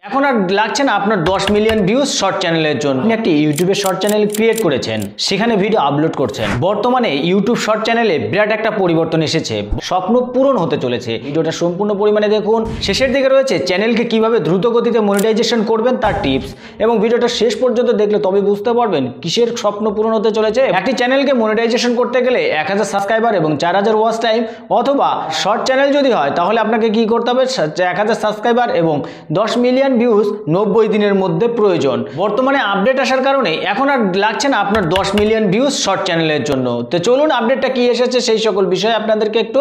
এখন আর লাগছে না আপনার 10 মিলিয়ন ভিউজ শর্ট চ্যানেলের জন্য। আপনি একটি ইউটিউবে শর্ট চ্যানেল ক্রিয়েট করেছেন, সেখানে ভিডিও আপলোড করছেন। বর্তমানে ইউটিউব শর্ট চ্যানেলে বিরাট একটা পরিবর্তন এসেছে, স্বপ্ন পূরণ হতে চলেছে। ভিডিওটা সম্পূর্ণ পরিমাণে দেখুন। শেষের দিকে রয়েছে চ্যানেলকে কিভাবে দ্রুত গতিতে মনিটাইজেশন করবেন তার টিপস, এবং ভিডিওটা শেষ পর্যন্ত দেখলে তবে বুঝতে পারবেন কিসের স্বপ্ন পূরণ হতে চলেছে। একটি চ্যানেলকে মনিটাইজেশন করতে গেলে 1000 সাবস্ক্রাইবার এবং 4000 ওয়াচ টাইম, অথবা শর্ট চ্যানেল যদি হয় তাহলে আপনাকে কি করতে হবে, 1000 সাবস্ক্রাইবার এবং 10 মিলিয়ন ভিউজ 90 দিনের মধ্যে প্রয়োজন। বর্তমানে আপডেট আসার কারণে এখন আর লাগছে না আপনার 10 মিলিয়ন ভিউজ শর্ট চ্যানেলের জন্য। তো চলুন আপডেটটা কি এসেছে সেই সকল বিষয়ে আপনাদেরকে একটু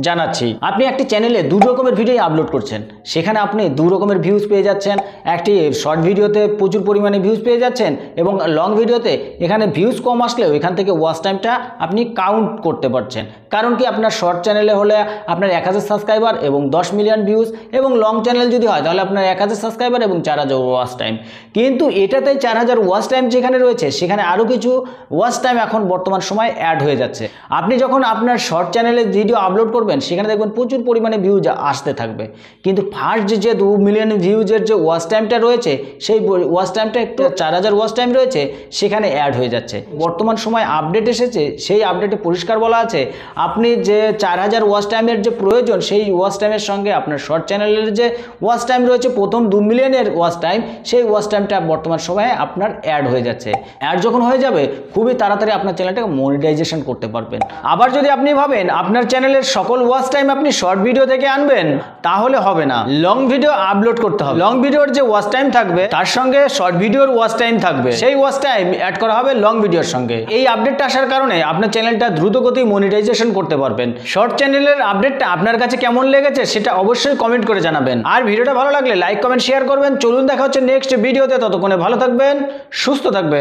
জানাচ্ছি। আপনি একটি চ্যানেলে দু রকমের ভিডিও আপলোড করছেন, সেখানে আপনি দু রকমের ভিউজ পেয়ে যাচ্ছেন। একটি শর্ট ভিডিওতে প্রচুর পরিমাণে ভিউজ পেয়ে যাচ্ছেন, এবং লং ভিডিওতে এখানে ভিউজ কম আসলেও এখান থেকে ওয়াচ টাইমটা আপনি কাউন্ট করতে পারছেন। কারণ কি, আপনার শর্ট চ্যানেলে হলে আপনার 1000 সাবস্ক্রাইবার এবং 10 মিলিয়ন ভিউজ, এবং লং চ্যানেল যদি হয় তাহলে আপনার 1000 সাবস্ক্রাইবার এবং 4000 ওয়াচ টাইম। কিন্তু এটাতে 4000 ওয়াচ টাইম যেখানে রয়েছে, সেখানে আরও কিছু ওয়াচ টাইম এখন বর্তমান সময় অ্যাড হয়ে যাচ্ছে। আপনি যখন আপনার শর্ট চ্যানেলে ভিডিও আপলোড করবেন, সেখানে দেখবেন প্রচুর পরিমাণে ভিউজ আসতে থাকবে, কিন্তু ফার্স্ট যে 2 মিলিয়ন ভিউজের যে ওয়াচ টাইমটা রয়েছে, সেই ওয়াচ টাইমটা একটু 4000 ওয়াচ টাইম রয়েছে সেখানে অ্যাড হয়ে যাচ্ছে। বর্তমান সময় আপডেট এসেছে, সেই আপডেটে পরিষ্কার বলা আছে আপনি যে 4000 ওয়াচ টাইমের যে প্রয়োজন, সেই ওয়াচ টাইমের সঙ্গে আপনার শর্ট চ্যানেলের যে ওয়াচ টাইম রয়েছে প্রথম 2 মিলিয়নের ওয়াচ টাইম, সেই ওয়াচ টাইমটা বর্তমান সময়ে আপনার অ্যাড হয়ে যাচ্ছে। অ্যাড যখন হয়ে যাবে, খুবই তাড়াতাড়ি আপনার চ্যানেলটাকে মনিটাইজেশন করতে পারবেন। আবার যদি আপনি ভাবেন আপনার চ্যানেলের সকল ওয়াচ টাইম আপনি শর্ট ভিডিও থেকে আনবেন, তাহলে হবে না। লং ভিডিও আপলোড করতে হবে। লং ভিডিওর যে ওয়াচ টাইম থাকবে তার সঙ্গে শর্ট ভিডিওর ওয়াচ টাইম থাকবে, সেই ওয়াচ টাইম অ্যাড করা হবে লং ভিডিওর সঙ্গে। এই আপডেটটা আসার কারণে আপনার চ্যানেলটা দ্রুত গতি মনিটাইজেশন করতে পারবেন। শর্ট চ্যানেলের আপডেটটা আপনার কাছে কেমন লেগেছে সেটা অবশ্যই কমেন্ট করে জানাবেন। আর ভিডিওটা ভালো লাগলে লাইক কমেন্ট শেয়ার করবেন। চলুন দেখা হচ্ছে নেক্সট ভিডিওতে, ততক্ষণে ভালো থাকবেন, সুস্থ থাকবেন।